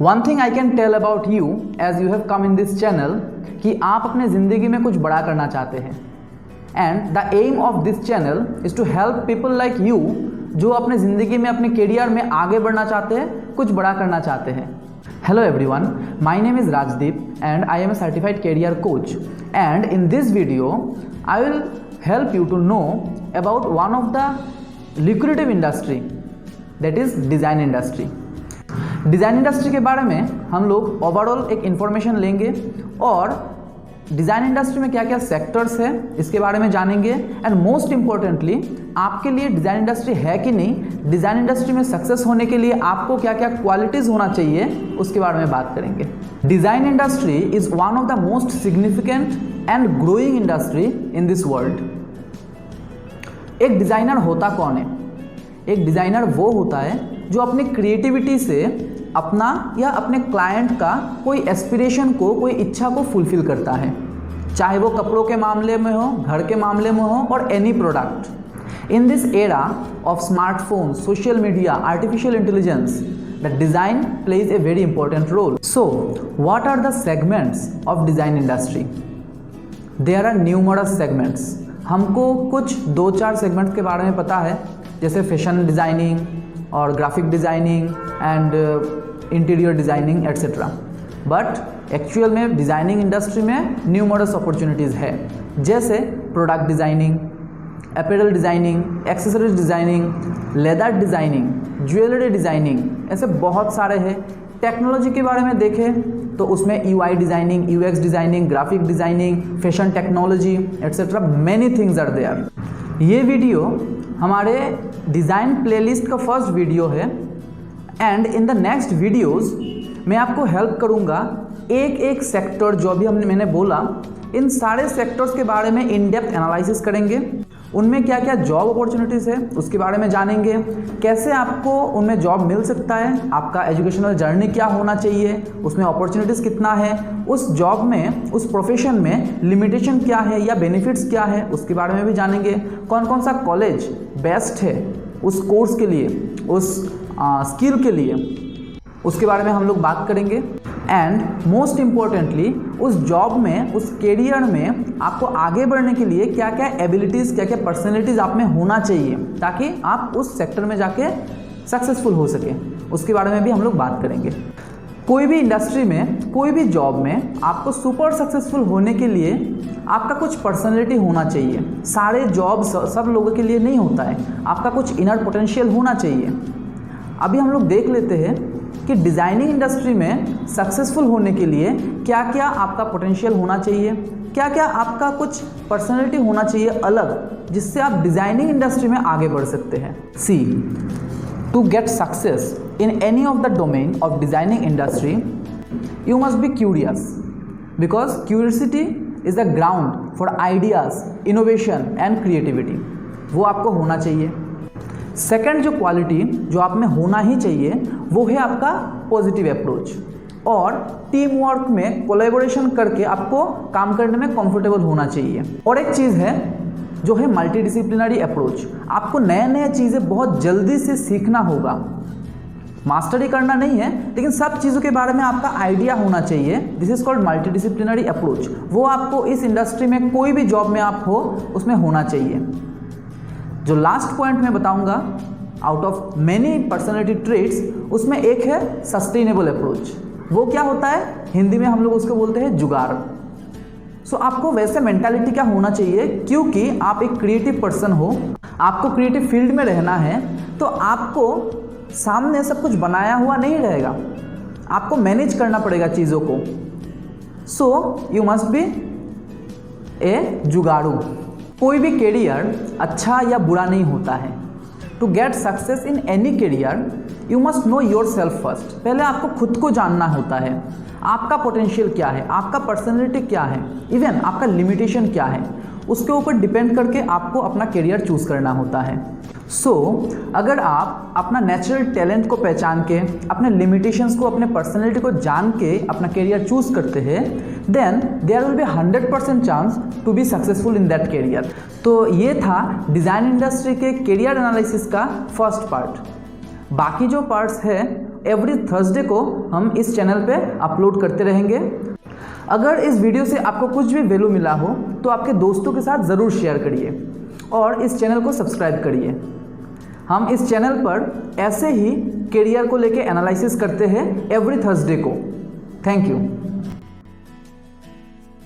One thing I can tell about you as you have come in this channel कि आप अपने ज़िंदगी में कुछ बड़ा करना चाहते हैं and the aim of this channel is to help people like you जो अपने ज़िंदगी में अपने करियर में आगे बढ़ना चाहते हैं, कुछ बड़ा करना चाहते हैं। Hello everyone, my name is Rajdeep and I am a certified career coach, and in this video I will help you to know about one of the lucrative industry, that is design industry। Design industry के बारे में हम लोग overall एक information लेंगे और design industry में क्या क्या सेक्टर्स है इसके बारे में जानेंगे एंड मोस्ट इम्पॉर्टेंटली आपके लिए डिज़ाइन इंडस्ट्री है कि नहीं, डिज़ाइन इंडस्ट्री में सक्सेस होने के लिए आपको क्या क्या क्वालिटीज़ होना चाहिए उसके बारे में बात करेंगे। Design industry is one of the most significant and growing industry in this world. एक डिज़ाइनर होता कौन है? एक डिज़ाइनर वो होता है जो अपनी क्रिएटिविटी से अपना या अपने क्लाइंट का कोई एस्पिरेशन को, कोई इच्छा को फुलफिल करता है, चाहे वो कपड़ों के मामले में हो, घर के मामले में हो और any product. In this era of smartphone, social media, artificial intelligence, the design plays a very important role. So what are the segments of design industry? There are numerous segments. हमको कुछ 2-4 सेगमेंट्स के बारे में पता है, जैसे fashion designing और graphic designing and interior designing etcetera. But actual में डिज़ाइनिंग इंडस्ट्री में न्यूमरस अपॉर्चुनिटीज़ है, जैसे product designing, apparel designing, accessories designing, leather designing, jewellery designing, ऐसे बहुत सारे हैं। टेक्नोलॉजी के बारे में देखें तो उसमें UI designing, UX designing, graphic designing, fashion technology etcetera, many things are there. ये वीडियो हमारे डिज़ाइन प्लेलिस्ट का फर्स्ट वीडियो है and in the next videos मैं आपको हेल्प करूँगा एक एक सेक्टर जो अभी मैंने बोला, इन सारे सेक्टर्स के बारे में इन डेप्थ एनालिसिस करेंगे। उनमें क्या क्या जॉब अपॉर्चुनिटीज़ है उसके बारे में जानेंगे, कैसे आपको उनमें जॉब मिल सकता है, आपका एजुकेशनल जर्नी क्या होना चाहिए, उसमें अपॉर्चुनिटीज़ कितना है, उस जॉब में, उस प्रोफेशन में लिमिटेशन क्या है या बेनिफिट्स क्या है उसके बारे में भी जानेंगे। कौन कौन सा कॉलेज बेस्ट है उस कोर्स के लिए, उस स्किल के लिए, उसके बारे में हम लोग बात करेंगे। एंड मोस्ट इम्पॉर्टेंटली उस जॉब में, उस करियर में आपको आगे बढ़ने के लिए क्या क्या एबिलिटीज़, क्या क्या पर्सनैलिटीज़ आप में होना चाहिए ताकि आप उस सेक्टर में जाके सक्सेसफुल हो सके, उसके बारे में भी हम लोग बात करेंगे। कोई भी इंडस्ट्री में, कोई भी जॉब में आपको सुपर सक्सेसफुल होने के लिए आपका कुछ पर्सनैलिटी होना चाहिए। सारे जॉब सब लोगों के लिए नहीं होता है, आपका कुछ इनर पोटेंशियल होना चाहिए। अभी हम लोग देख लेते हैं कि डिज़ाइनिंग इंडस्ट्री में सक्सेसफुल होने के लिए क्या क्या आपका पोटेंशियल होना चाहिए, क्या क्या आपका कुछ पर्सनैलिटी होना चाहिए अलग, जिससे आप डिज़ाइनिंग इंडस्ट्री में आगे बढ़ सकते हैं। See, to get success in any of the domain of designing industry you must be curious, because curiosity is the ground for ideas, innovation and creativity. वो आपको होना चाहिए। सेकंड जो क्वालिटी जो आप में होना ही चाहिए वो है आपका पॉजिटिव अप्रोच, और टीम वर्क में कोलैबोरेशन करके आपको काम करने में कंफर्टेबल होना चाहिए। और एक चीज़ है जो है मल्टीडिसिप्लिनरी अप्रोच। आपको नए नए चीज़ें बहुत जल्दी से सीखना होगा, मास्टरी करना नहीं है, लेकिन सब चीज़ों के बारे में आपका आइडिया होना चाहिए। This is called multidisciplinary approach. वो आपको इस इंडस्ट्री में, कोई भी जॉब में आप हो, उसमें होना चाहिए। जो लास्ट पॉइंट मैं बताऊंगा out of many personality traits, उसमें एक है सस्टेनेबल अप्रोच। वो क्या होता है? हिंदी में हम लोग उसको बोलते हैं जुगाड़। सो आपको वैसे मेंटालिटी क्या होना चाहिए, क्योंकि आप एक क्रिएटिव पर्सन हो, आपको क्रिएटिव फील्ड में रहना है, तो आपको सामने सब कुछ बनाया हुआ नहीं रहेगा, आपको मैनेज करना पड़ेगा चीज़ों को। So you must be a जुगाड़ू। कोई भी करियर अच्छा या बुरा नहीं होता है। To get success in any career you must know yourself first. पहले आपको खुद को जानना होता है, आपका पोटेंशियल क्या है, आपका पर्सनैलिटी क्या है, इवन आपका लिमिटेशन क्या है, उसके ऊपर डिपेंड करके आपको अपना करियर चूज़ करना होता है। सो अगर आप अपना नेचुरल टैलेंट को पहचान के, अपने लिमिटेशंस को, अपने पर्सनैलिटी को जान के अपना करियर चूज़ करते हैं, then there will be 100% chance to be successful in that career. तो ये था डिज़ाइन इंडस्ट्री के करियर एनालिसिस का फर्स्ट पार्ट। बाकी जो पार्ट्स है एवरी थर्सडे को हम इस चैनल पे अपलोड करते रहेंगे। अगर इस वीडियो से आपको कुछ भी वैल्यू मिला हो तो आपके दोस्तों के साथ ज़रूर शेयर करिए और इस चैनल को सब्सक्राइब करिए। हम इस चैनल पर ऐसे ही करियर को लेके एनालिसिस करते हैं एवरी थर्सडे को। Thank you.